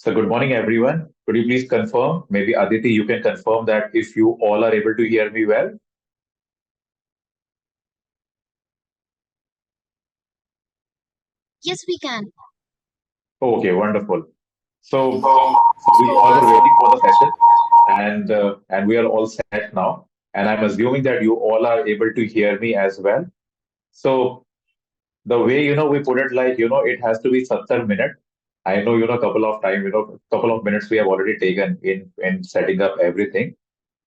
So good morning, everyone. Could you please confirm? Maybe Aditi, you can confirm that if you all are able to hear me well. Yes, we can. Okay, wonderful. So we all were waiting for the session, and we are all set now. And I'm assuming that you all are able to hear me as well. So the way we put it, like it has to be 70 minutes. I know couple of time, couple of minutes we have already taken in setting up everything.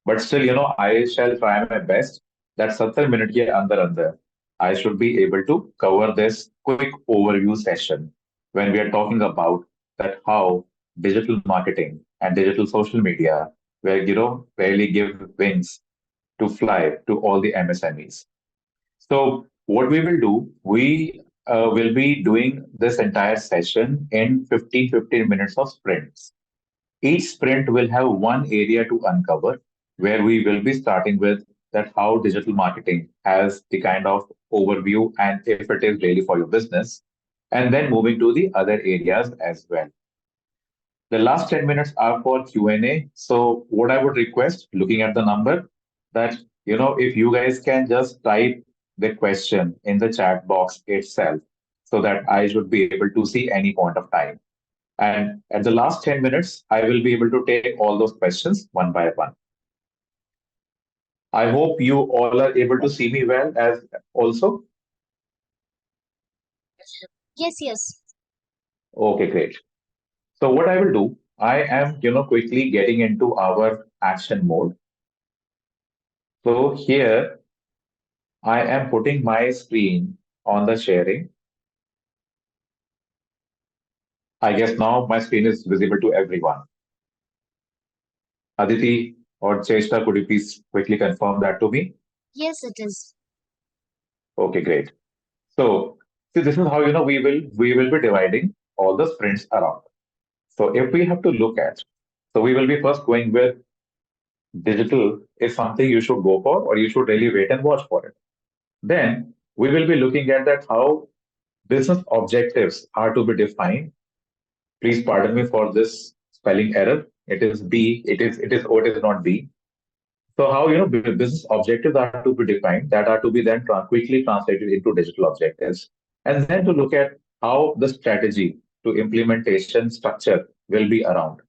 But still, I shall try my best that 70 minute ke andar I should be able to cover this quick overview session when we are talking about that how digital marketing and digital social media where really give wings to fly to all the MSMEs. So what we will do, we will be doing this entire session in 15 minutes of sprints. Each sprint will have one area to uncover where we will be starting with that how digital marketing has the kind of overview and if it is really for your business, and then moving to the other areas as well. The last 10 minutes are for Q&A. So what I would request, looking at the number, that if you guys can just type the question in the chat box itself so that I should be able to see any point of time. And at the last 10 minutes, I will be able to take all those questions one by one. I hope you all are able to see me well as also. Yes, yes. Okay, great. So what I will do, I am, quickly getting into our action mode. So here I am putting my screen on the sharing. I guess now my screen is visible to everyone. Aditi or Cheshta, could you please quickly confirm that to me? Yes, it is. Okay, great. So, see, this is how we will be dividing all the sprints around. So, if we have to look at, so we will be first going with digital is something you should go for, or you should really wait and watch for it. Then we will be looking at that how business objectives are to be defined. Please pardon me for this spelling error. It is B. It is O. It is not B. So how business objectives are to be defined that are to be then quickly translated into digital objectives, and then to look at how the strategy to implementation structure will be around.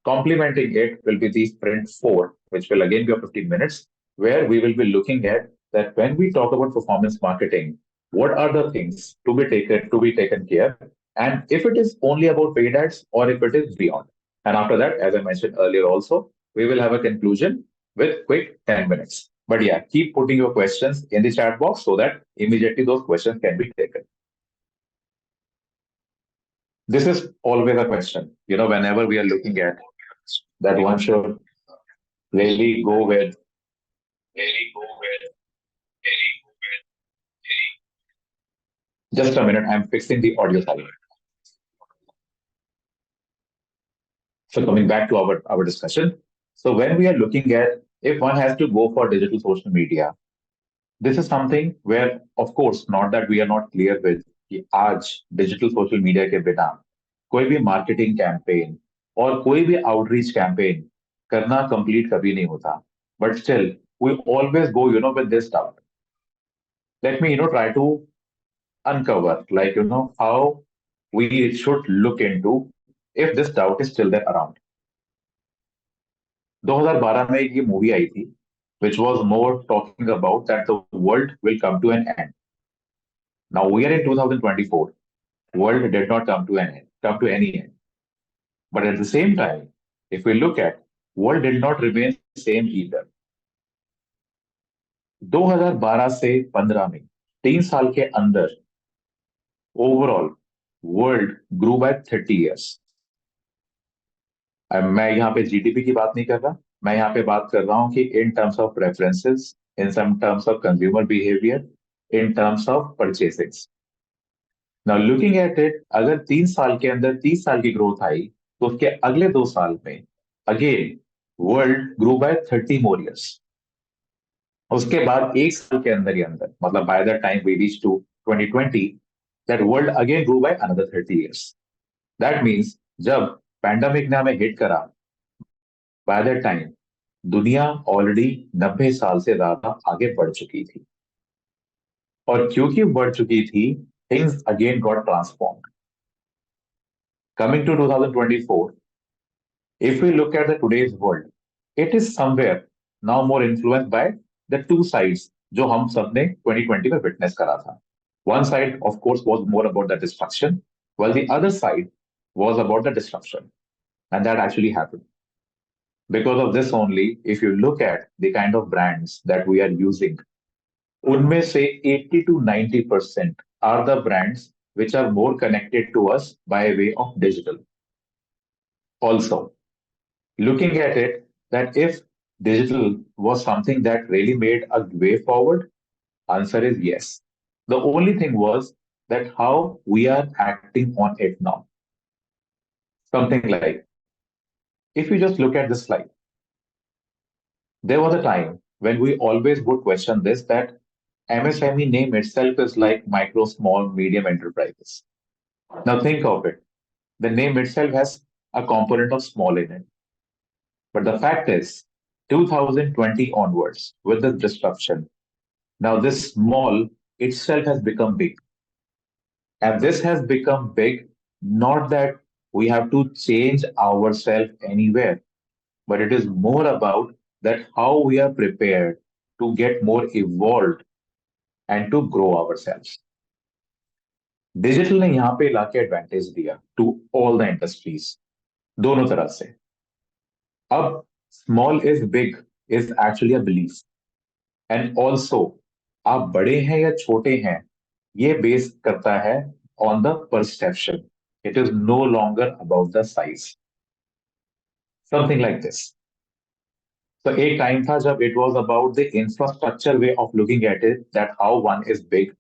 Complementing it will be the sprint four, which will again be of 15 minutes, where we will be looking at that when we talk about performance marketing, what are the things to be taken care, and if it is only about paid ads or if it is beyond. And after that, as I mentioned earlier, also we will have a conclusion with quick 10 minutes. But yeah, keep putting your questions in the chat box so that immediately those questions can be taken. This is always a question, whenever we are looking at that one should really go with. Just a minute, I'm fixing the audio side. So coming back to our discussion. So when we are looking at if one has to go for digital social media, this is something where, of course, not that we are not clear with कि आज digital social media के बिना कोई भी marketing campaign और कोई भी outreach campaign करना complete कभी नहीं होता. But still, we always go, with this doubt. Let me, try to uncover, like, how we should look into if this doubt is still there around. 2012 में एक ये मूवी आई थी which was more talking about that the world will come to an end. Now we are in 2024. World did not come to any end. But at the same time, if we look at world did not remain same either. 2012 से 15 में 3 साल के अंदर overall world grew by 30 years. मैं यहाँ पे GDP की बात नहीं कर रहा. मैं यहाँ पे बात कर रहा हूँ कि in terms of preferences, in some terms of consumer behaviour, in terms of purchasing. Now looking at it, अगर 3 साल के अंदर 30 साल की ग्रोथ आई तो उसके अगले 2 साल में again world grow by 30 more years. उसके बाद 1 साल के अंदर ही अंदर, मतलब by the time we reach to 2020, that world again grow by another 30 years. That means जब पैंडमिक ने हमें हिट करा, बाय दैट टाइम दुनिया ऑलरेडी 90 साल से ज्यादा आगे बढ़ चुकी थी। और क्योंकि बढ़ चुकी थी, things again got transform. Coming to 2024, if we look at the today's world, it is somewhere now more influenced by the two sides जो हम सबने 2020 में witness करा था. One side, of course, was more about the destruction, while the other side was about the disruption. And that actually happened. Because of this only, if you look at the kind of brands that we are using, उनमें से 80 to 90% are the brands which are more connected to us by way of digital. Also, looking at it, that if digital was something that really made a way forward, answer is yes. The only thing was that how we are acting on it now. Something like, if you just look at this slide, there was a time when we always would question this that MSME name itself is like micro, small, medium enterprises. Now think of it. The name itself has a component of small in it. But the fact is, 2020 onwards, with the disruption, now this small itself has become big. And this has become big, not that we have to change ourselves anywhere, but it is more about that how we are prepared to get more evolved and to grow ourselves. Digital ने यहाँ पे लाके advantage दिया to all the industries, दोनों तरह से. अब small is big is actually a belief. And also आप बड़े हैं या छोटे हैं, ये बेस करता है on the perception. It is no longer about the size. Something like this. तो एक टाइम था जब it was about the infrastructure way of looking at it that how one is big,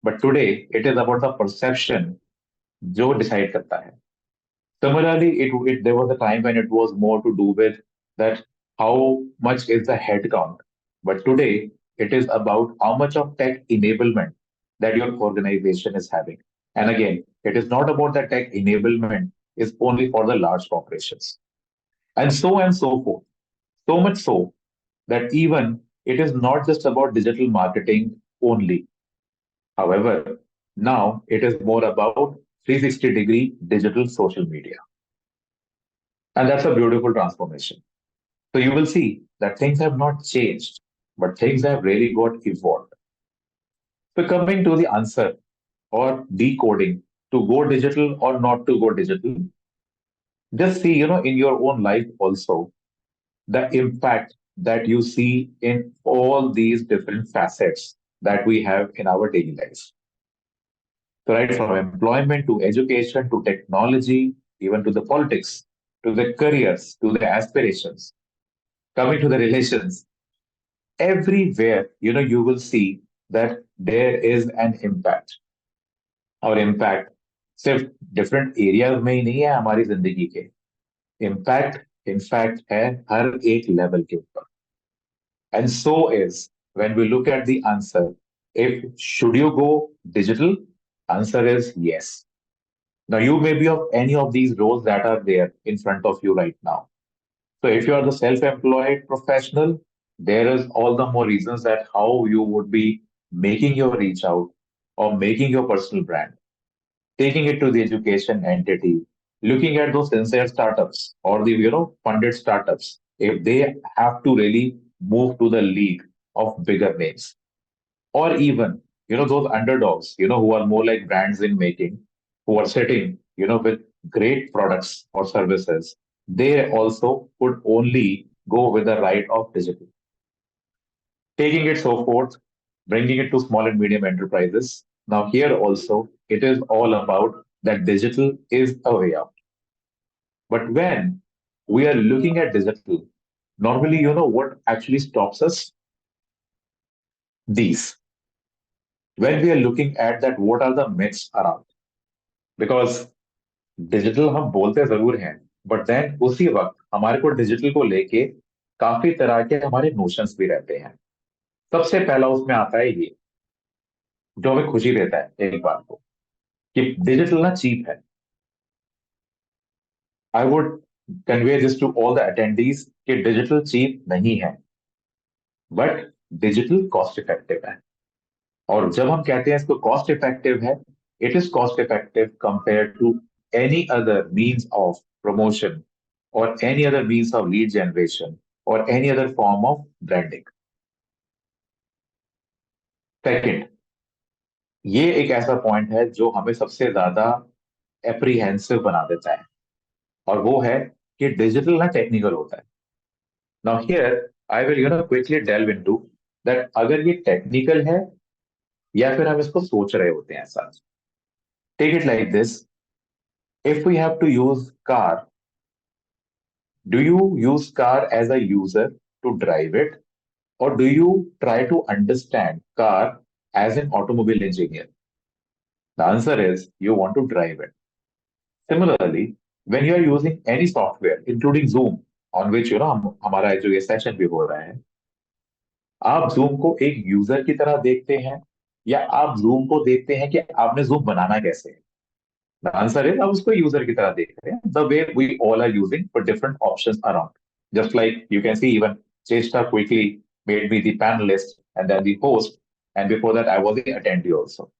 but today it is about the perception जो decide करता है. Similarly, there was a time when it was more to do with that how much is the head count. But today, it is about how much of tech enablement that your organization is having. And again, it is not about the tech enablement is only for the large corporations. And so forth. So much so that even it is not just about digital marketing only. However, now it is more about 360-degree digital social media. And that's a beautiful transformation. So you will see that things have not changed, but things have really got evolved. So coming to the answer or decoding to go digital or not to go digital, just see, in your own life also, the impact that you see in all these different facets that we have in our daily lives. So right from employment to education to technology, even to the politics, to the careers, to the aspirations, coming to the relations, everywhere, you will see that there is an impact. और impact सिर्फ different areas में ही नहीं है हमारी जिंदगी के. Impact, in fact, है हर एक level के ऊपर. And so is when we look at the answer, if should you go digital? Answer is yes. Now you may be of any of these roles that are there in front of you right now. So if you are the self-employed professional, there is all the more reasons that how you would be making your reach out or making your personal brand, taking it to the education entity, looking at those sincere startups or the funded startups, if they have to really move to the league of bigger names, or even those underdogs, who are more like brands in making, who are sitting with great products or services, they also could only go with the right of digital. Taking it so forth, bringing it to small and medium enterprises. Now here also, it is all about that digital is a way out. But when we are looking at digital, normally, what actually stops us? These. When we are looking at that, what are the myths around? Because digital हम बोलते जरूर हैं, but then उसी वक्त हमारे को digital को लेके काफी तरह के हमारे नोशंस भी रहते हैं. सबसे पहला उसमें आता है ये, जो हमें खुशी देता है एक बात को, कि डिजिटल ना चीप है. I would convey this to all the attendees कि डिजिटल चीप नहीं है, बट डिजिटल कॉस्ट इफेक्टिव है। और जब हम कहते हैं इसको कॉस्ट इफेक्टिव है, it is cost effective compare to any other means of promotion और any other means of lead generation और any other form of branding. Second, ये एक ऐसा पॉइंट है जो हमें सबसे ज्यादा एप्रीहेंसिव बना देता है, और वो है कि डिजिटल ना टेक्निकल होता है। Now here I will quickly delve into that अगर ये टेक्निकल है या फिर हम इसको सोच रहे होते हैं ऐसा। Take it like this, if we have to use car, do you use car as a user to drive it, or do you try to understand car as an automobile engineer? The answer is you want to drive it. Similarly, when you are using any software, including Zoom, on which हमारा जो ये session भी हो रहा है, आप Zoom को एक यूजर की तरह देखते हैं या आप Zoom को देखते हैं कि आपने Zoom बनाना कैसे है? The answer is आप उसको यूजर की तरह देख रहे हैं, the way we all are using for different options around. Just like you can see, even Cheshta quickly made me the panelist and then the host, and before that I was the attendee also.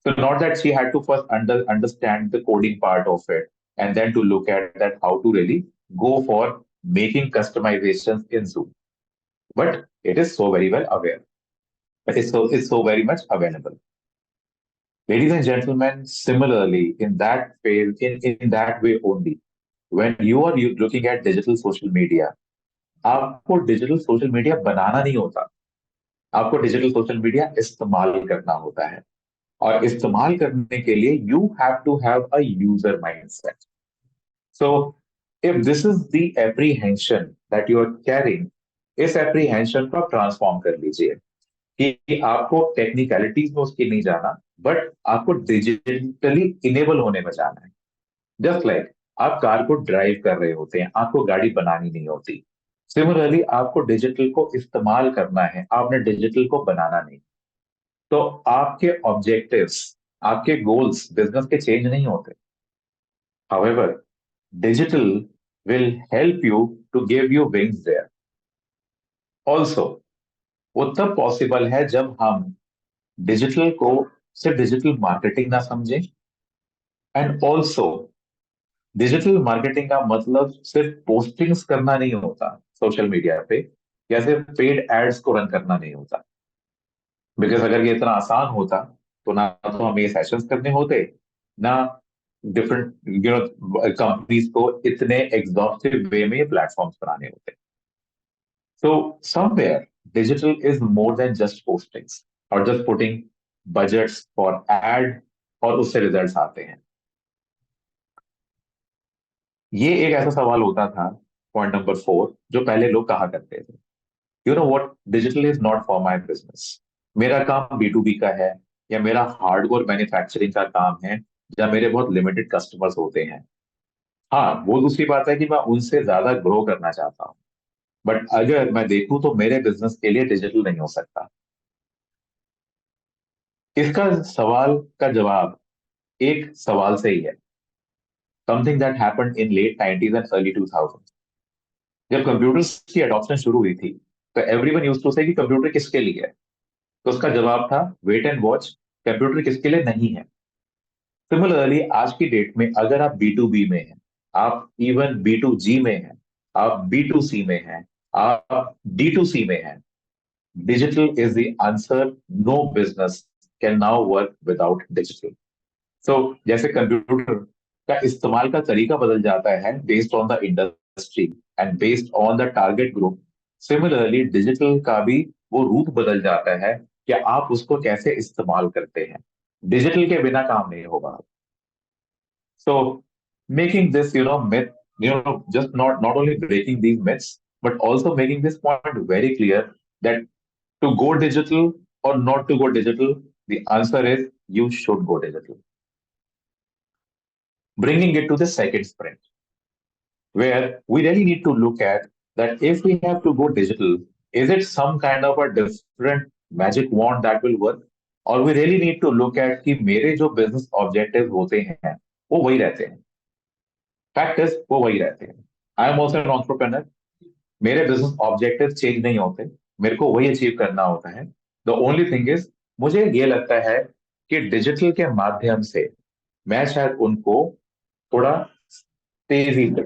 So not that she had to first understand the coding part of it and then to look at that how to really go for making customizations in Zoom. But it is so very well aware. It's so very much available. Ladies and gentlemen, similarly, in that phase, in that way only, when you looking at digital social media, आपको digital social media बनाना नहीं होता, आपको digital social media इस्तेमाल करना होता है। और इस्तेमाल करने के लिए you have to have a user mindset. So if this is the apprehension that you are carrying, इस एप्रीहेंशन को आप ट्रांसफॉर्म कर लीजिए कि आपको टेक्निकलिटीज में उसकी नहीं जाना, बट आपको डिजिटली इनेबल होने में जाना है। जस्ट लाइक आप कार को ड्राइव कर रहे होते हैं, आपको गाड़ी बनानी नहीं होती। सिमिलरली आपको डिजिटल को इस्तेमाल करना है, आपने डिजिटल को बनाना नहीं। तो आपके ऑब्जेक्टिव्स, आपके गोल्स बिजनेस के चेंज नहीं होते। However digital will help you to give you wings there. Also वो तब पॉसिबल है जब हम डिजिटल को सिर्फ डिजिटल मार्केटिंग ना समझें, एंड ऑल्सो डिजिटल मार्केटिंग का मतलब सिर्फ पोस्टिंग्स करना नहीं होता सोशल मीडिया पे, या सिर्फ पेड एड्स को रन करना नहीं होता। बिकॉज अगर ये इतना आसान होता तो ना तो हमें ये सेशंस करने होते, ना डिफरेंट कंपनीज को इतने एग्जॉस्टिव वे में ये प्लेटफॉर्म्स बनाने होते। So somewhere digital is more than just postings और just putting budgets for ad और उससे रिजल्ट्स आते हैं। ये एक ऐसा सवाल होता था, पॉइंट नंबर 4, जो पहले लोग कहा करते थे, you know what, digital is not for my business. मेरा काम B2B का है, या मेरा हार्डवेयर मैन्युफैक्चरिंग का काम है, या मेरे बहुत लिमिटेड कस्टमर्स होते हैं। हाँ, वो दूसरी बात है कि मैं उनसे ज्यादा ग्रो करना चाहता हूँ, बट अगर मैं देखूं तो मेरे बिजनेस के लिए डिजिटल नहीं हो सकता। इसका सवाल का जवाब एक सवाल से ही है, something that happened in late 90s and early 2000। जब कंप्यूटर्स की अडॉप्शन शुरू हुई थी, तो एवरीवन यूज्ड टू से कि कंप्यूटर किसके लिए है। तो उसका जवाब था वेट एंड वॉच, कंप्यूटर किसके लिए नहीं है। सिमिलरली आज की डेट में अगर आप B2B में हैं, आप इवन B2G में हैं, आप B2C में हैं, आप D2C में हैं, digital is the answer. No business can now work without digital. So जैसे कंप्यूटर का इस्तेमाल का तरीका बदल जाता है based on the industry and based on the target group, similarly digital का भी वो रूप बदल जाता है कि आप उसको कैसे इस्तेमाल करते हैं। डिजिटल के बिना काम नहीं होगा। So making this myth, just not only breaking these myths, but also making this point very clear that to go digital or not to go digital, the answer is you should go digital. Bringing it to the second sprint, where we really need to look at that if we have to go digital, is it some kind of a different magic wand that will work? और we really need to look at कि मेरे जो business objective होते हैं वो वही रहते हैं। फैक्ट इज वो वही रहते हैं। I am also an entrepreneur. मेरे बिजनेस ऑब्जेक्टिव चेंज नहीं होते, मेरे को वही अचीव करना होता है। द ओनली थिंग इज, मुझे ये लगता है कि डिजिटल के माध्यम से मैं शायद उनको थोड़ा तेजी से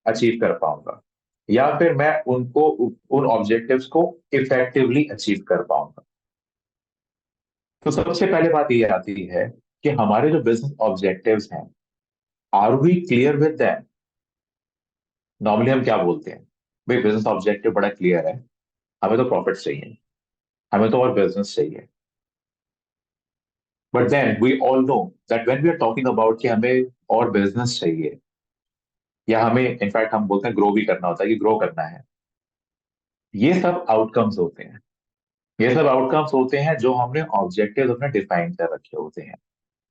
अचीव कर पाऊंगा, या फिर मैं उनको उन ऑब्जेक्टिव्स को इफेक्टिवली अचीव कर पाऊंगा। तो सबसे पहले बात ये आती है कि हमारे जो बिजनेस ऑब्जेक्टिव्स हैं, are we clear with them? Normally हम क्या बोलते हैं, भाई बिजनेस ऑब्जेक्टिव बड़ा क्लियर है, हमें तो प्रॉफिट चाहिए, हमें तो और बिजनेस चाहिए। But then we all know that when we are talking about कि हमें और बिजनेस चाहिए, या हमें इनफैक्ट हम बोलते हैं ग्रो भी करना होता है, कि ग्रो करना है, ये सब आउटकम्स होते हैं। ये सब आउटकम्स होते हैं जो हमने ऑब्जेक्टिव अपने डिफाइन कर रखे होते हैं।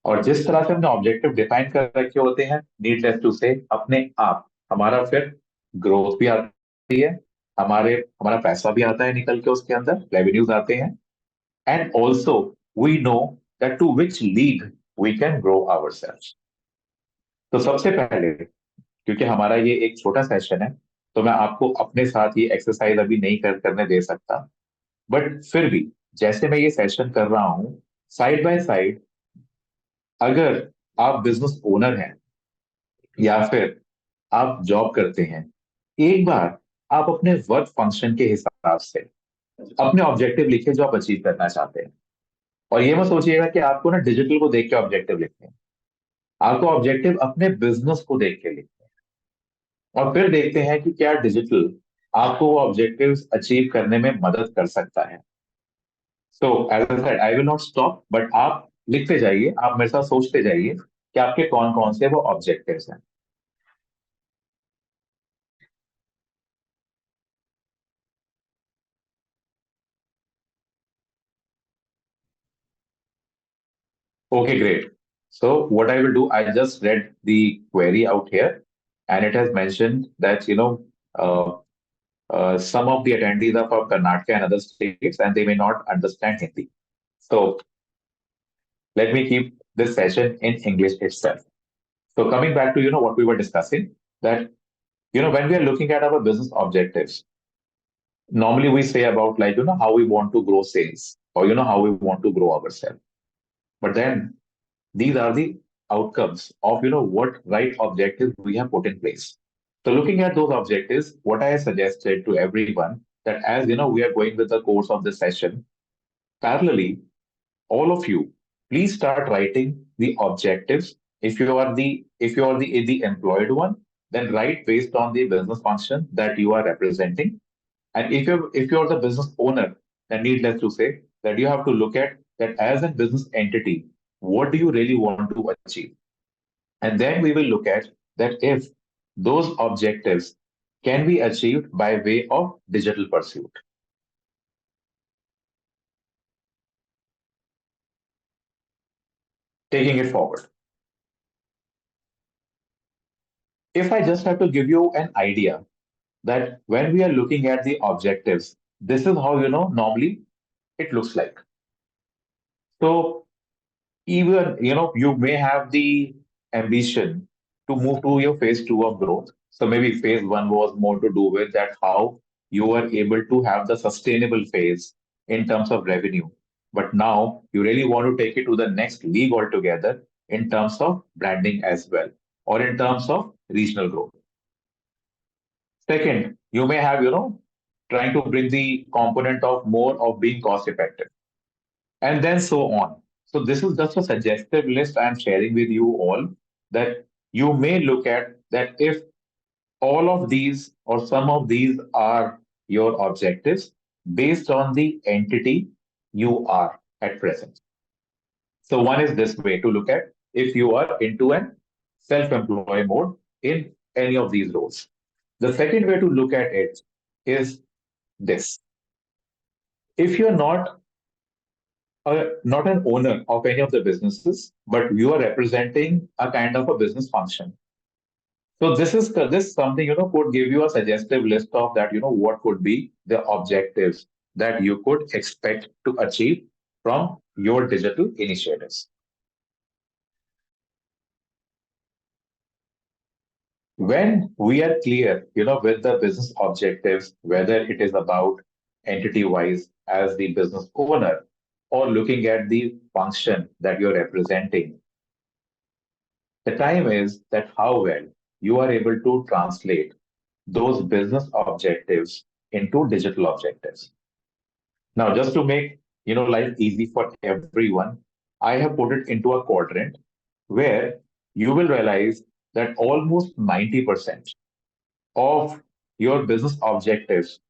और जिस तरह से हमने ऑब्जेक्टिव डिफाइन कर रखे होते हैं, नीडलेस टू से अपने आप हमारा फिर ग्रोथ भी आती है, हमारा पैसा भी आता है निकल के, उसके अंदर रेवेन्यूज आते हैं। And also we know that to which league we can grow our self. तो सबसे पहले, क्योंकि हमारा ये एक छोटा सेशन है, तो मैं आपको अपने साथ ये एक्सरसाइज अभी नहीं करने दे सकता। बट फिर भी, जैसे मैं ये सेशन कर रहा हूं, साइड बाय साइड, अगर आप बिजनेस ओनर हैं या फिर आप जॉब करते हैं, एक बार आप अपने वर्क फंक्शन के हिसाब से अपने ऑब्जेक्टिव लिखिए जो आप अचीव करना चाहते हैं। और ये मत सोचिएगा कि आपको ना डिजिटल को देख के ऑब्जेक्टिव लिखते हैं, आपको ऑब्जेक्टिव अपने बिजनेस को देख के लिखते हैं, और फिर देखते हैं कि क्या डिजिटल आपको वो ऑब्जेक्टिव्स अचीव करने में मदद कर सकता है। So as I said, I will not stop, but आप लिखते जाइए, आप मेरे साथ सोचते जाइए कि आपके कौन कौन से वो ऑब्जेक्टिव्स हैं। Okay, great. So what I will do, I just read the query out here, and it has mentioned that, uh, some of the attendees are from Karnataka and other states, and they may not understand Hindi. So let me keep this session in English itself. So coming back to, what we were discussing, that, when we are looking at our business objectives, normally we say about, like, how we want to grow sales, or, how we want to grow ourselves. But then these are the outcomes of, what right objectives we have put in place. So looking at those objectives, what I have suggested to everyone, that as we are going with the course of this session, parallelly, all of you, please start writing the objectives. If you are the employed one, then write based on the business function that you are representing. And if you're the business owner, then needless to say that you have to look at that as a business entity, what do you really want to achieve? And then we will look at that if those objectives can be achieved by way of digital pursuit, taking it forward. If I just have to give you an idea that when we are looking at the objectives, this is how normally it looks like. So even you may have the ambition to move to your phase two of growth. So maybe phase one was more to do with that how you are able to have the sustainable phase in terms of revenue, but now you really want to take it to the next league altogether in terms of branding as well, or in terms of regional growth. Second, you may have trying to bring the component of more of being cost effective, and then so on. So this is just a suggestive list I'm sharing with you all, that you may look at that if all of these or some of these are your objectives based on the entity you are at present. So one is this way to look at if you are into an self-employed mode in any of these roles. The second way to look at it is this. If you're not an owner of any of the businesses, but you are representing a kind of a business function. So this something could give you a suggestive list of that what could be the objectives that you could expect to achieve from your digital initiatives. When we are clear, with the business objectives, whether it is about entity wise as the business owner or looking at the function that you're representing, the time is that how well you are able to translate those business objectives into digital objectives. Now, just to make life easy for everyone, I have put it into a quadrant where you will realize that almost 90% of your business objectives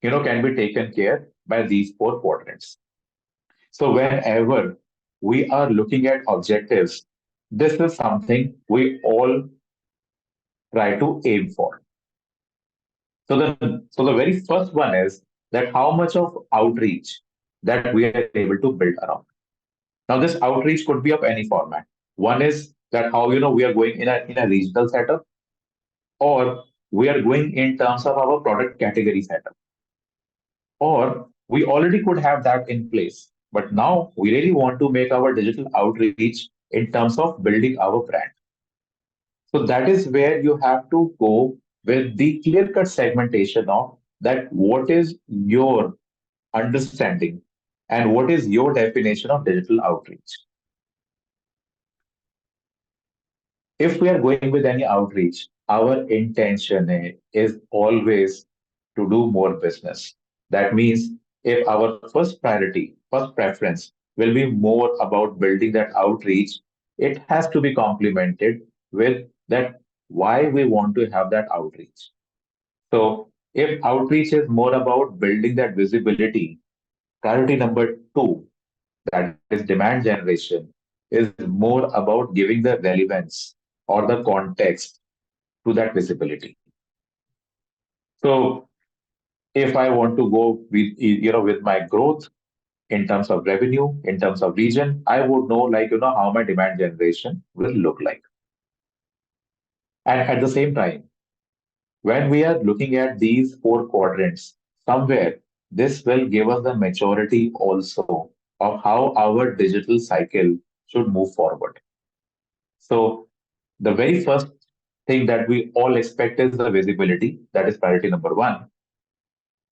can be taken care by these four quadrants. So whenever we are looking at objectives, this is something we all try to aim for. So the very first one is that how much of outreach that we are able to build around. Now this outreach could be of any format. One is that how we are going in a regional setup, or we are going in terms of our product category setup, or we already could have that in place. But now we really want to make our digital outreach in terms of building our brand. So that is where you have to go with the clear cut segmentation of that what is your understanding and what is your definition of digital outreach. If we are going with any outreach, our intention is always to do more business. That means if our first priority, first preference will be more about building that outreach, it has to be complemented with that why we want to have that outreach. So if outreach is more about building that visibility, priority number two, that is demand generation, is more about giving the relevance or the context to that visibility. So if I want to go with my growth in terms of revenue, in terms of region, I would know how my demand generation will look like. And at the same time, when we are looking at these four quadrants, somewhere this will give us the maturity also of how our digital cycle should move forward. So the very first thing that we all expect is the visibility. That is priority number one.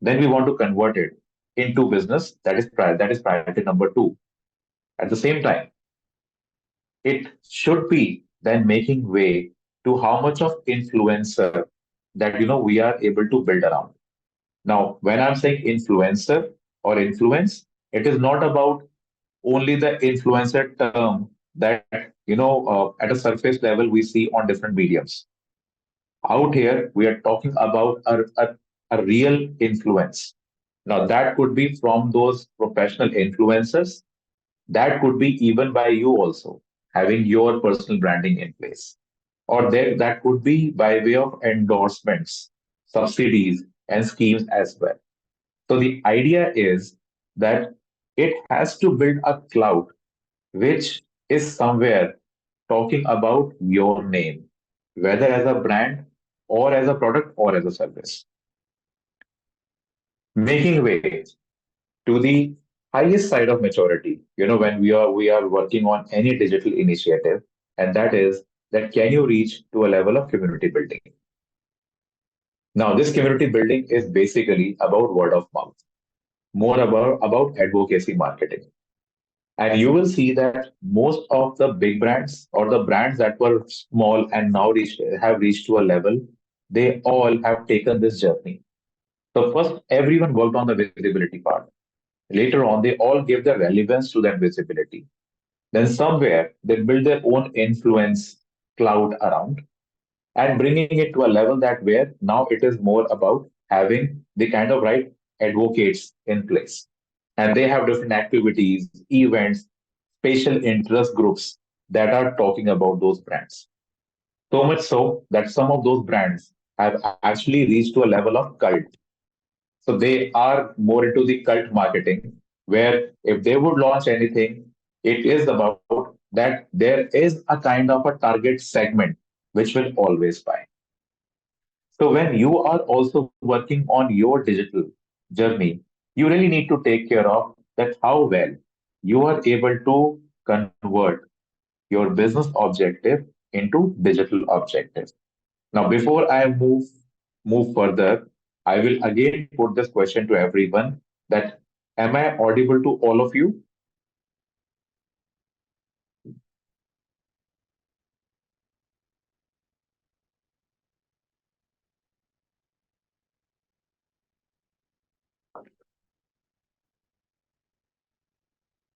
Then we want to convert it into business. That is priority number two. At the same time, it should be then making way to how much of influencer that we are able to build around. Now, when I'm saying influencer or influence, it is not about only the influencer term that at a surface level we see on different mediums. Out here, we are talking about a real influence. Now, that could be from those professional influencers. That could be even by you also, having your personal branding in place. Or that could be by way of endorsements, subsidies, and schemes as well. So the idea is that it has to build a cloud which is somewhere talking about your name, whether as a brand or as a product or as a service, making way to the highest side of maturity, when we are working on any digital initiative, and that is that can you reach to a level of community building. Now this community building is basically about word of mouth, more about advocacy marketing. And you will see that most of the big brands or the brands that were small and now have reached to a level, they all have taken this journey. So first, everyone worked on the visibility part. Later on, they all gave the relevance to that visibility. Then somewhere they build their own influence cloud around and bringing it to a level that where now it is more about having the kind of right advocates in place. And they have different activities, events, special interest groups that are talking about those brands. So much so that some of those brands have actually reached to a level of cult. So they are more into the cult marketing, where if they would launch anything, it is about that there is a kind of a target segment which will always buy. So when you are also working on your digital journey, you really need to take care of that how well you are able to convert your business objective into digital objective. Now, before I move further, I will again put this question to everyone that am I audible to all of you?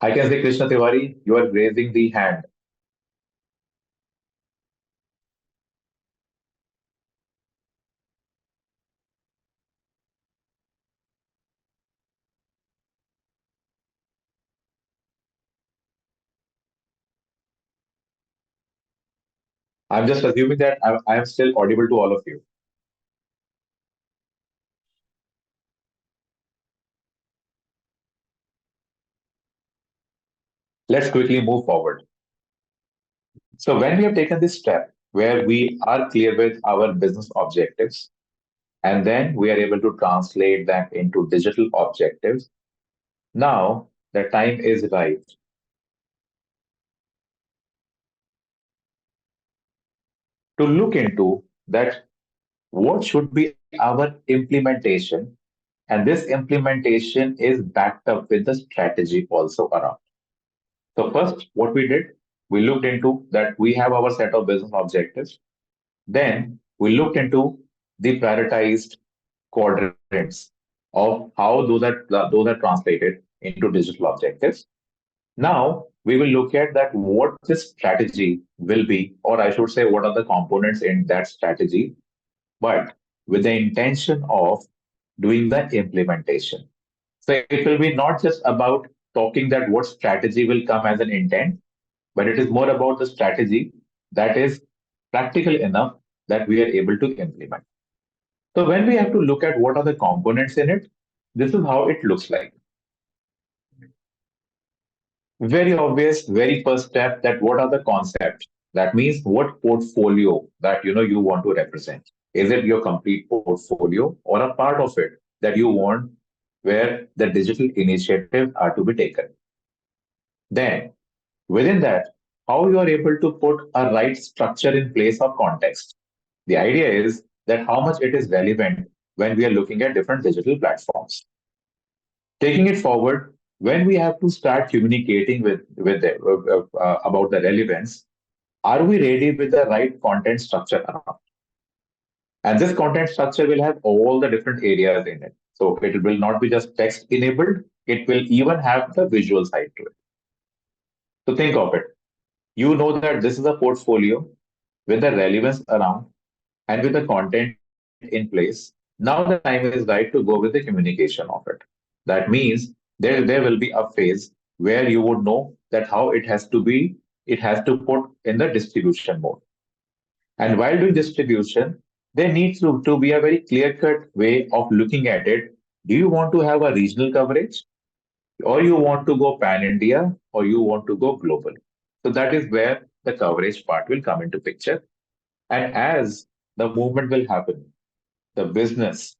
I can say Krishna Tiwari, you are raising the hand. I'm just assuming that I am still audible to all of you. Let's quickly move forward. So when we have taken this step where we are clear with our business objectives, and then we are able to translate them into digital objectives, now the time is right to look into that what should be our implementation, and this implementation is backed up with the strategy also around. So first, what we did, we looked into that we have our set of business objectives. Then we looked into the prioritized quadrants of how those are translated into digital objectives. Now we will look at that what this strategy will be, or I should say, what are the components in that strategy, but with the intention of doing the implementation. So it will be not just about talking that what strategy will come as an intent, but it is more about the strategy that is practical enough that we are able to implement. So when we have to look at what are the components in it, this is how it looks like. Very obvious, very first step that what are the concepts? That means what portfolio that you want to represent. Is it your complete portfolio or a part of it that you want where the digital initiatives are to be taken? Then within that, how you are able to put a right structure in place of context. The idea is that how much it is relevant when we are looking at different digital platforms. Taking it forward, when we have to start communicating about the relevance, are we ready with the right content structure around? And this content structure will have all the different areas in it. So it will not be just text enabled, it will even have the visual side to it. So think of it. You know that this is a portfolio with the relevance around and with the content in place. Now the time is right to go with the communication of it. That means there will be a phase where you would know that how it has to be, it has to put in the distribution mode. And while doing distribution, there needs to be a very clear-cut way of looking at it. Do you want to have a regional coverage, or you want to go pan-India, or you want to go global? So that is where the coverage part will come into picture. And as the movement will happen, the business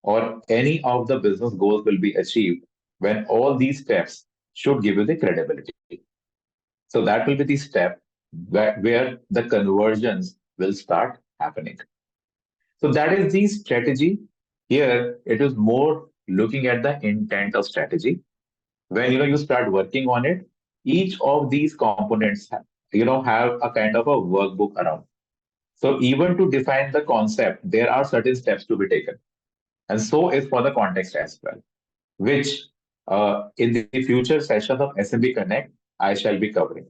or any of the business goals will be achieved when all these steps should give you the credibility. So that will be the step where the conversions will start happening. So that is the strategy. Here, it is more looking at the intent of strategy. When you start working on it, each of these components have a kind of a workbook around. So even to define the concept, there are certain steps to be taken. And so is for the context as well, which in the future session of SMB Connect, I shall be covering.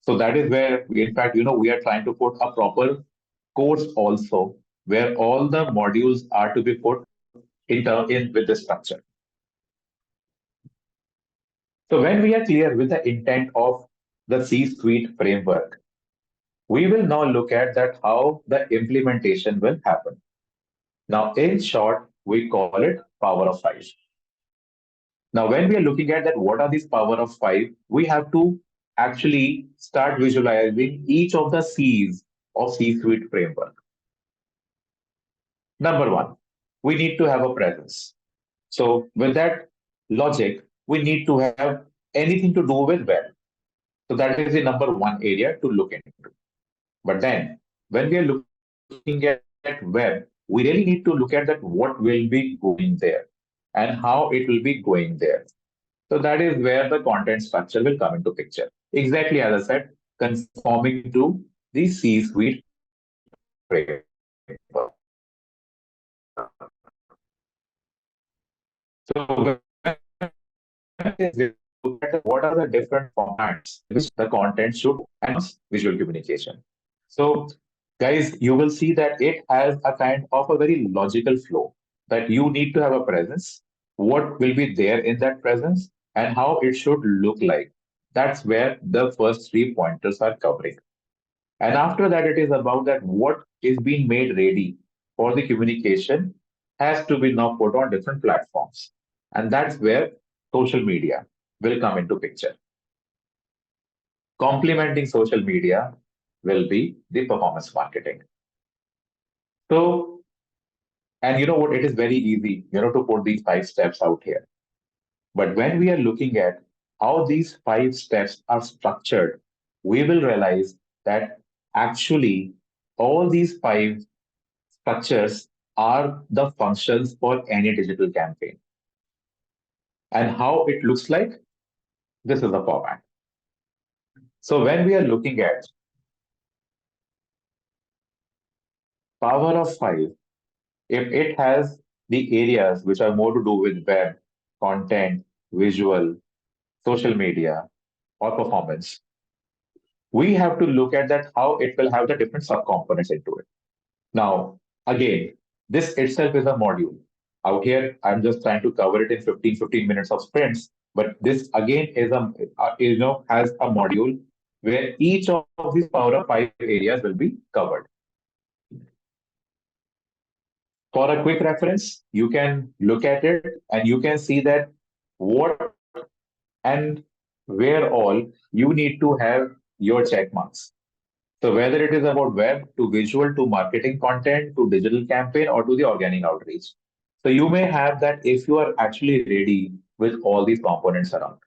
So that is where, in fact, we are trying to put a proper course also where all the modules are to be put in with the structure. So when we are clear with the intent of the C-suite framework, we will now look at that how the implementation will happen. Now, in short, we call it power of five. Now, when we are looking at that, what are these power of five? We have to actually start visualizing each of the C's of C-suite framework. Number one, we need to have a presence. So, with that logic, we need to have anything to do with web. So, that is the number one area to look into. But then, when we are looking at looking at web, we really need to look at that what will be going there and how it will be going there. So that is where the content structure will come into picture. Exactly as I said, conforming to the C-suite framework. So when it is this, we have to look at what are the different formats in which the content should enhance visual communication. So, guys, you will see that it has a kind of a very logical flow that you need to have a presence, what will be there in that presence, and how it should look like. That's where the first three pointers are covering. And after that, it is about that what is being made ready for the communication has to be now put on different platforms. And that's where social media will come into picture. Complementing social media will be the performance marketing. So, and you know what, it is very easy, to put these five steps out here. But when we are looking at how these five steps are structured, we will realize that actually all these five structures are the functions for any digital campaign. And how it looks like, this is the format. So when we are looking at power of five, if it has the areas which are more to do with web, content, visual, social media, or performance, we have to look at that how it will have the different subcomponents into it. Now, again, this itself is a module. Out here, I'm just trying to cover it in 15 minutes of sprints, but this again is has a module where each of these power of five areas will be covered. For a quick reference, you can look at it and you can see that what and where all you need to have your check marks. So whether it is about web to visual to marketing content to digital campaign or to the organic outreach. So you may have that if you are actually ready with all these components around.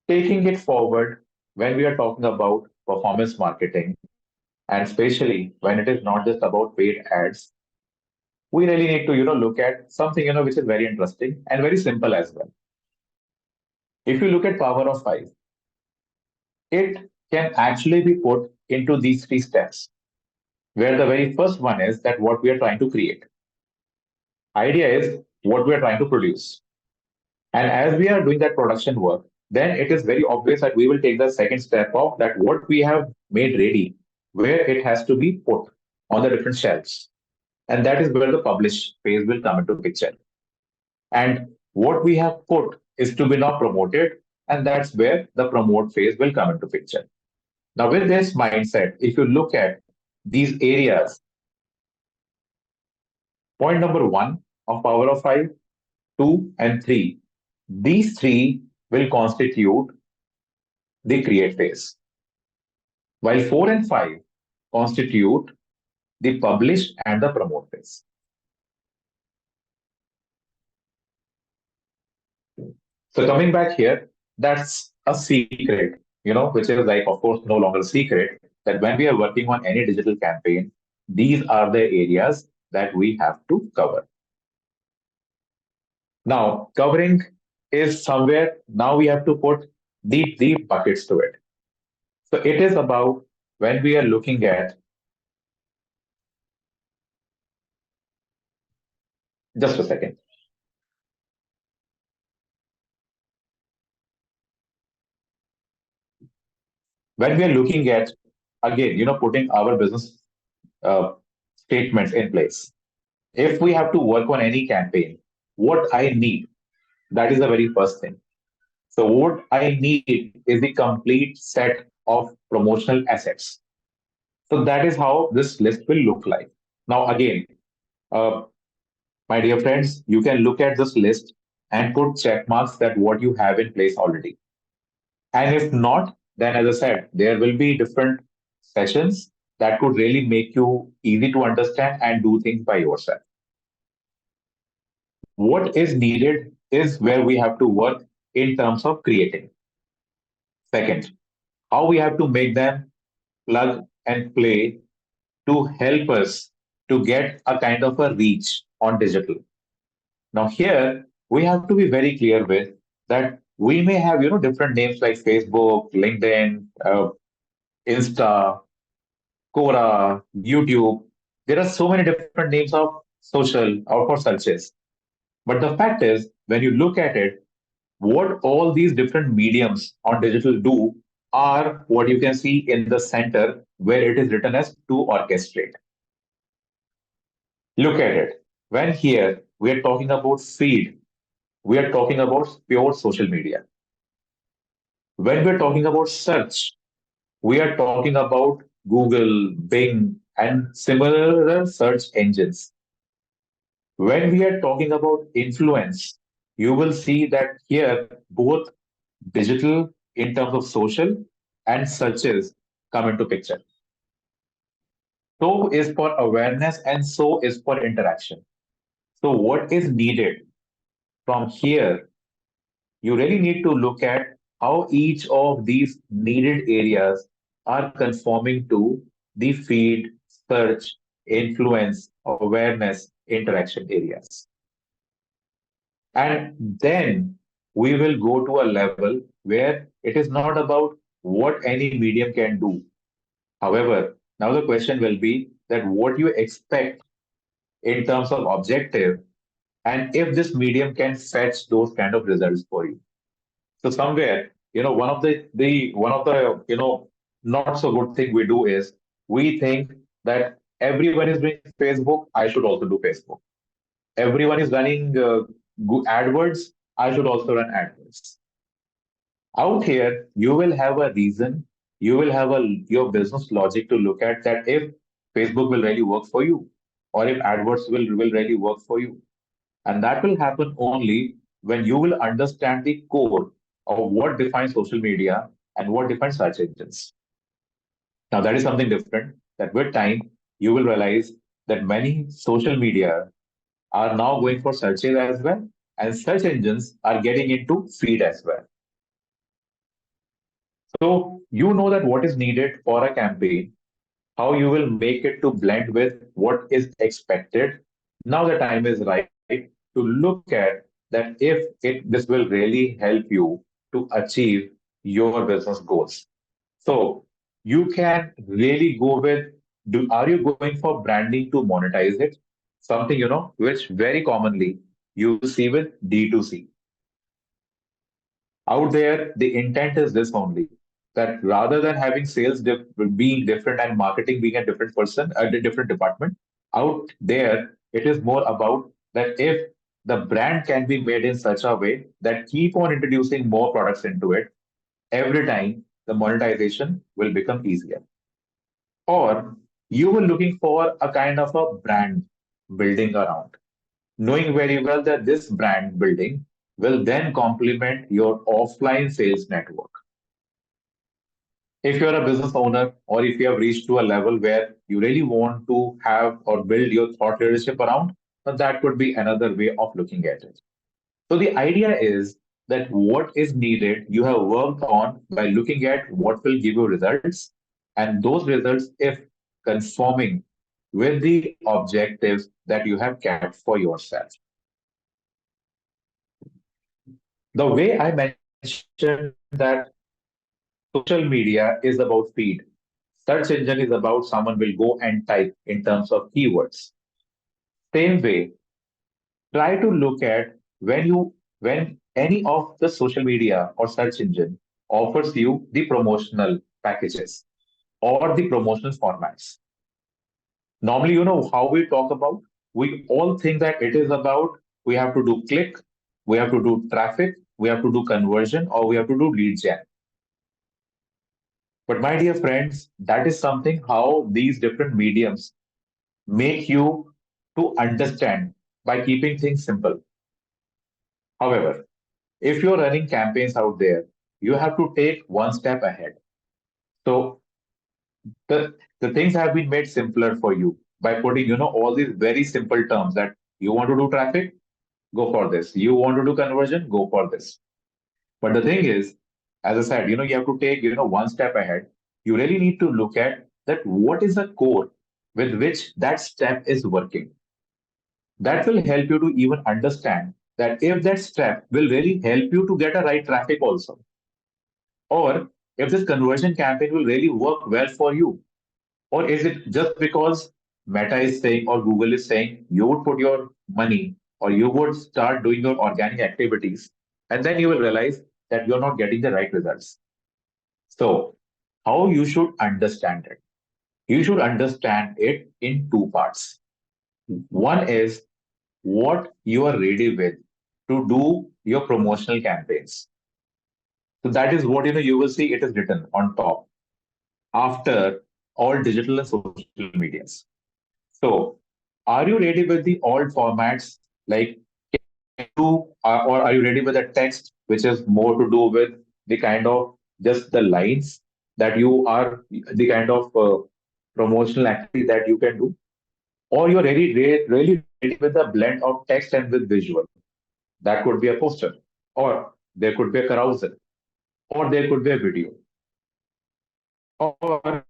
Taking it forward when we are talking about performance marketing, and especially when it is not just about paid ads, we really need to look at something which is very interesting and very simple as well. If you look at power of five, it can actually be put into these three steps, where the very first one is that what we are trying to create. Idea is what we are trying to produce. And as we are doing that production work, then it is very obvious that we will take the second step of that what we have made ready, where it has to be put on the different shelves. And that is where the publish phase will come into picture. And what we have put is to be now promoted, and that's where the promote phase will come into picture. Now, with this mindset, if you look at these areas, point number one of power of five, two, and three, these three will constitute the create phase, while four and five constitute the publish and the promote phase. So coming back here, that's a secret, which is like, of course, no longer a secret that when we are working on any digital campaign, these are the areas that we have to cover. Now, covering is somewhere, now we have to put the buckets to it. So it is about when we are looking at, just a second, when we are looking at, again, putting our business uh, statements in place. If we have to work on any campaign, what I need, that is the very first thing. So what I need is the complete set of promotional assets. So that is how this list will look like. Now, again, uh, my dear friends, you can look at this list and put check marks that what you have in place already. And if not, then as I said, there will be different sessions that could really make you easy to understand and do things by yourself. What is needed is where we have to work in terms of creating. Second, how we have to make them plug and play to help us to get a kind of a reach on digital. Now here we have to be very clear with that we may have different names like Facebook, LinkedIn, Insta, Quora, YouTube. There are so many different names of social or for searches. But the fact is, when you look at it, what all these different mediums on digital do are what you can see in the center where it is written as to orchestrate. Look at it. When here we are talking about feed, we are talking about pure social media. When we're talking about search, we are talking about Google, Bing, and similar search engines. When we are talking about influence, you will see that here both digital in terms of social and searches come into picture. So is for awareness and so is for interaction. So what is needed from here, you really need to look at how each of these needed areas are conforming to the feed, search, influence, awareness, interaction areas. And then we will go to a level where it is not about what any medium can do. However, now the question will be that what you expect in terms of objective and if this medium can fetch those kind of results for you. So somewhere, one of the one of the not so good thing we do is we think that everyone is doing Facebook, I should also do Facebook. Everyone is running AdWords, I should also run AdWords. Out here, you will have a reason, you will have your business logic to look at that if Facebook will really work for you, or if AdWords will really work for you. And that will happen only when you will understand the core of what defines social media and what defines search engines. Now, that is something different that with time, you will realize that many social media are now going for searches as well, and search engines are getting into feed as well. So, you know that what is needed for a campaign, how you will make it to blend with what is expected. Now the time is right to look at that if this will really help you to achieve your business goals. So you can really go with are you going for branding to monetize it? Something which very commonly you will see with D2C. Out there, the intent is this only that rather than having being different and marketing being a different person, a different department, out there, it is more about that if the brand can be made in such a way that keep on introducing more products into it, every time the monetization will become easier. Or you were looking for a kind of a brand building around, knowing very well that this brand building will then complement your offline sales network. If you're a business owner or if you have reached to a level where you really want to have or build your thought leadership around, then that could be another way of looking at it. So the idea is that what is needed, you have worked on by looking at what will give you results, and those results, if conforming with the objectives that you have kept for yourself. The way I mentioned that social media is about feed. Search engine is about someone will go and type in terms of keywords. Same way, try to look at when any of the social media or search engine offers you the promotional packages or the promotional formats. Normally, how we talk about, we all think that it is about we have to do click, we have to do traffic, we have to do conversion, or we have to do lead gen. But my dear friends, that is something how these different mediums make you to understand by keeping things simple. However, if you're running campaigns out there, you have to take one step ahead. So the things have been made simpler for you by putting, all these very simple terms that you want to do traffic, go for this. You want to do conversion, go for this. But the thing is, as I said, you have to take, one step ahead. You really need to look at that what is the core with which that step is working. That will help you to even understand that if that step will really help you to get a right traffic also, or if this conversion campaign will really work well for you, or is it just because Meta is saying or Google is saying you would put your money or you would start doing your organic activities and then you will realize that you're not getting the right results. So, how you should understand it? You should understand it in two parts. One is what you are ready with to do your promotional campaigns. So that is what you will see it is written on top after all digital and social medias. So are you ready with the old formats? Like, can you do, or are you ready with a text which is more to do with the kind of just the lines that you are, the kind of promotional activity that you can do? Or you're really ready with a blend of text and with visual? That could be a poster, or there could be a carousel, or there could be a video, or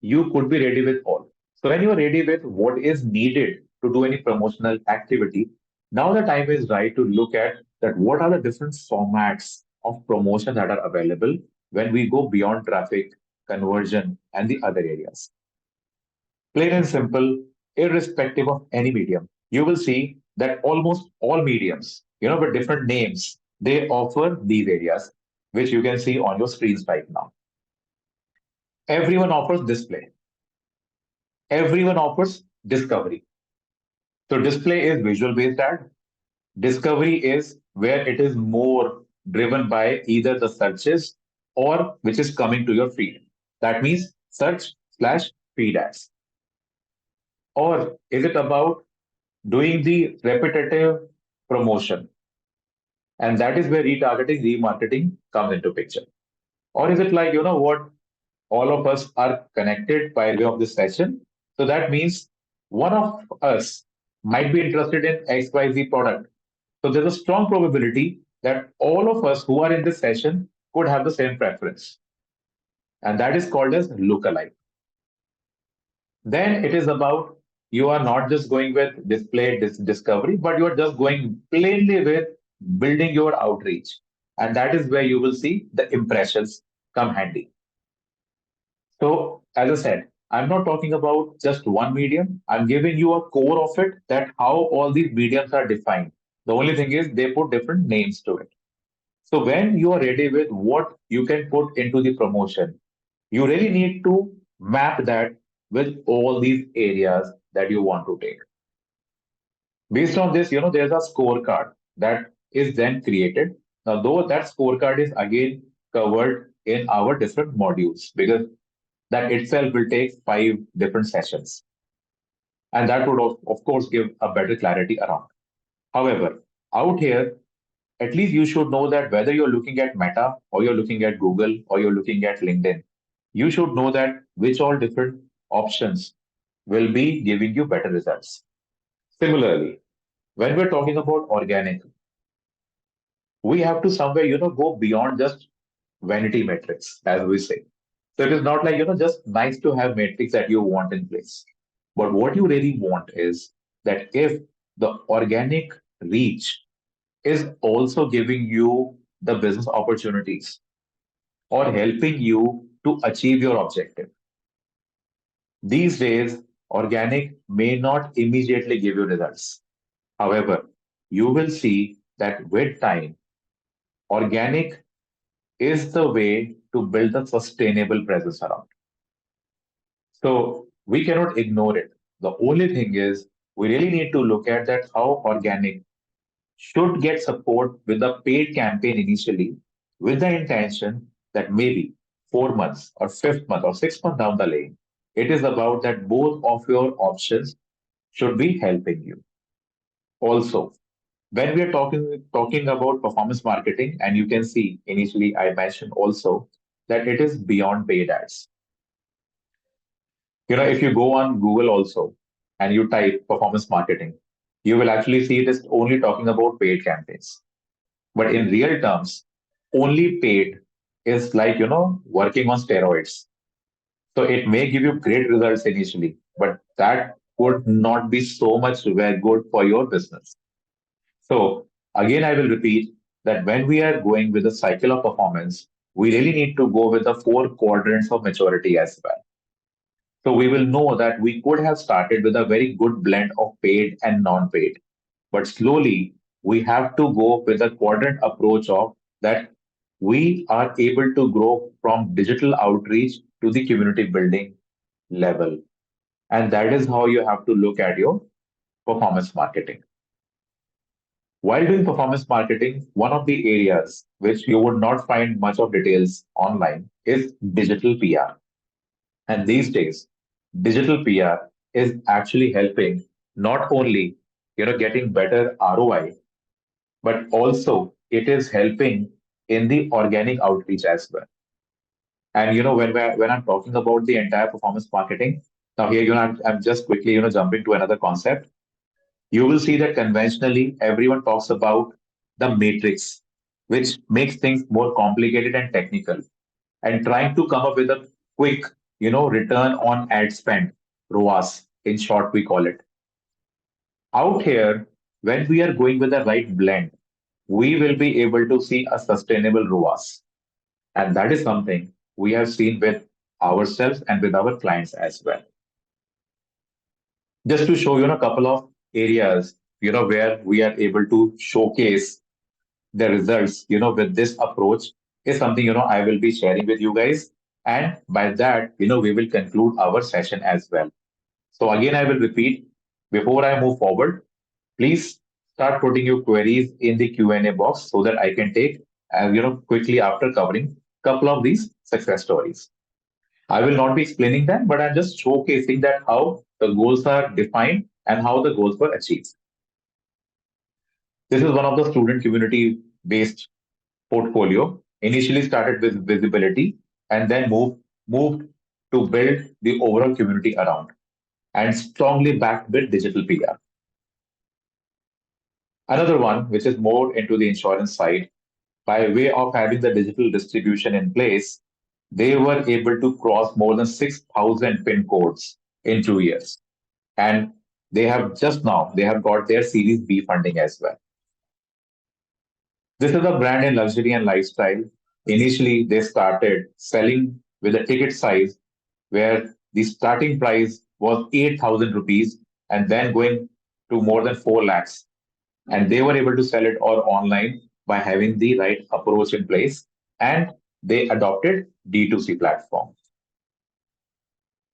you could be ready with all. So when you are ready with what is needed to do any promotional activity, now the time is right to look at that what are the different formats of promotion that are available when we go beyond traffic, conversion, and the other areas. Plain and simple, irrespective of any medium, you will see that almost all mediums, with different names, they offer these areas, which you can see on your screens right now. Everyone offers display. Everyone offers discovery. So display is visual based ad. Discovery is where it is more driven by either the searches or which is coming to your feed. That means search/, feed ads. Or is it about doing the repetitive promotion? And that is where retargeting, remarketing comes into picture. Or is it like, what, all of us are connected by way of this session? So that means one of us might be interested in XYZ product. So there's a strong probability that all of us who are in this session could have the same preference. And that is called as lookalike. Then it is about you are not just going with display discovery, but you are just going plainly with building your outreach. And that is where you will see the impressions come handy. So, as I said, I'm not talking about just one medium. I'm giving you a core of it that how all these mediums are defined. The only thing is they put different names to it. So, when you are ready with what you can put into the promotion, you really need to map that with all these areas that you want to take. Based on this, there's a scorecard that is then created. Now, though that scorecard is again covered in our different modules because that itself will take 5 different sessions. And that would, of course, give a better clarity around. However, out here, at least you should know that whether you're looking at Meta or you're looking at Google or you're looking at LinkedIn, you should know that which all different options will be giving you better results. Similarly, when we're talking about organic, we have to somewhere, go beyond just vanity metrics, as we say. So it is not like, just nice to have metrics that you want in place. But what you really want is that if the organic reach is also giving you the business opportunities or helping you to achieve your objective. These days, organic may not immediately give you results. However, you will see that with time, organic is the way to build a sustainable presence around. So we cannot ignore it. The only thing is we really need to look at that how organic should get support with a paid campaign initially with the intention that maybe 4 months or fifth month or 6 months down the lane, it is about that both of your options should be helping you. Also, when we are talking about performance marketing, and you can see initially I mentioned also that it is beyond paid ads. If you go on Google also and you type performance marketing, you will actually see it is only talking about paid campaigns. But in real terms, only paid is like, working on steroids. So it may give you great results initially, but that would not be so much very good for your business. So again, I will repeat that when we are going with the cycle of performance, we really need to go with the four quadrants of maturity as well. So we will know that we could have started with a very good blend of paid and non-paid, but slowly we have to go with a quadrant approach of that we are able to grow from digital outreach to the community building level. And that is how you have to look at your performance marketing. While doing performance marketing, one of the areas which you would not find much of details online is digital PR. And these days, digital PR is actually helping not only getting better ROI, but also it is helping in the organic outreach as well. And when I'm talking about the entire performance marketing, now here I'm just quickly jumping to another concept. You will see that conventionally everyone talks about the matrix, which makes things more complicated and technical, and trying to come up with a quick, return on ad spend, ROAS, in short, we call it. Out here, when we are going with the right blend, we will be able to see a sustainable ROAS. And that is something we have seen with ourselves and with our clients as well. Just to show a couple of areas, where we are able to showcase the results, with this approach is something, I will be sharing with you guys. And by that, we will conclude our session as well. So again, I will repeat before I move forward, please start putting your queries in the Q&A box so that I can take, quickly after covering a couple of these success stories. I will not be explaining them, but I'm just showcasing that how the goals are defined and how the goals were achieved. This is one of the student community based portfolio. Initially started with visibility and then moved to build the overall community around and strongly backed with digital PR. Another one, which is more into the insurance side, by way of having the digital distribution in place, they were able to cross more than 6,000 PIN codes in 2 years. And they have got their Series B funding as well. This is a brand in luxury and lifestyle. Initially, they started selling with a ticket size where the starting price was 8,000 rupees and then going to more than 4 lakhs. And they were able to sell it or online by having the right approach in place. And they adopted D2C platform.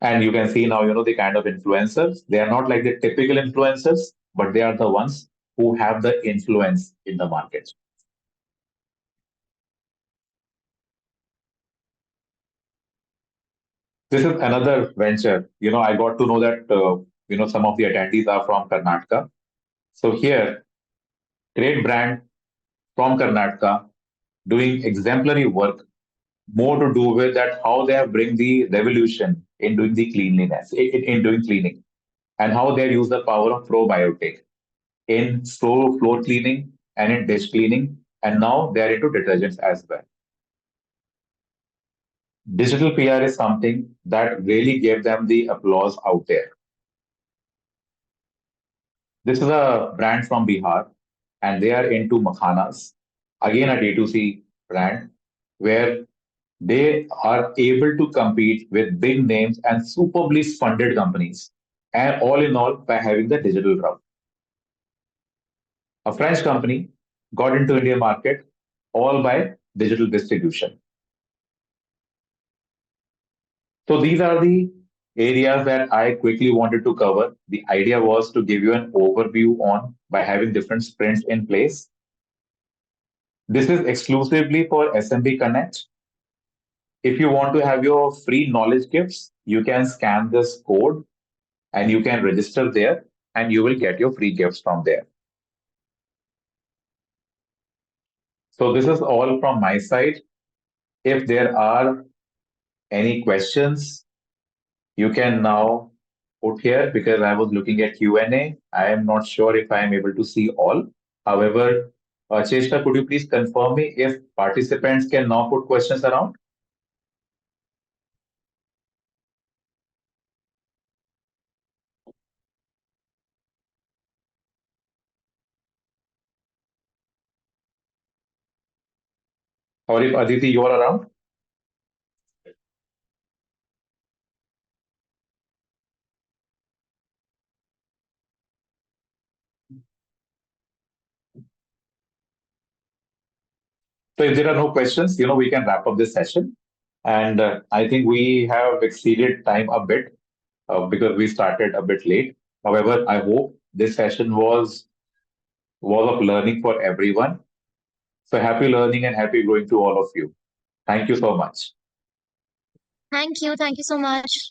And you can see now, the kind of influencers. They are not like the typical influencers, but they are the ones who have the influence in the market. This is another venture. I got to know that, some of the attendees are from Karnataka. So here, great brand from Karnataka doing exemplary work, more to do with that how they have bring the revolution in doing the cleanliness, in doing cleaning, and how they use the power of probiotic in floor cleaning and in dish cleaning, and now they are into detergents as well. Digital PR is something that really gave them the applause out there. This is a brand from Bihar, and they are into makhanas. Again, a D2C brand where they are able to compete with big names and superbly funded companies, and all in all by having the digital route. A French company got into Indian market all by digital distribution. So these are the areas that I quickly wanted to cover. The idea was to give you an overview on by having different sprints in place. This is exclusively for SMB Connect. If you want to have your free knowledge gifts, you can scan this code and you can register there and you will get your free gifts from there. So this is all from my side. If there are any questions, you can now put here because I was looking at Q&A. I am not sure if I am able to see all. However, Cheshta, could you please confirm me if participants can now put questions around? Or if Aditi, you are around? So if there are no questions, we can wrap up this session. And I think we have exceeded time a bit because we started a bit late. However, I hope this session was of learning for everyone. So happy learning and happy growing to all of you. Thank you so much. Thank you. Thank you so much.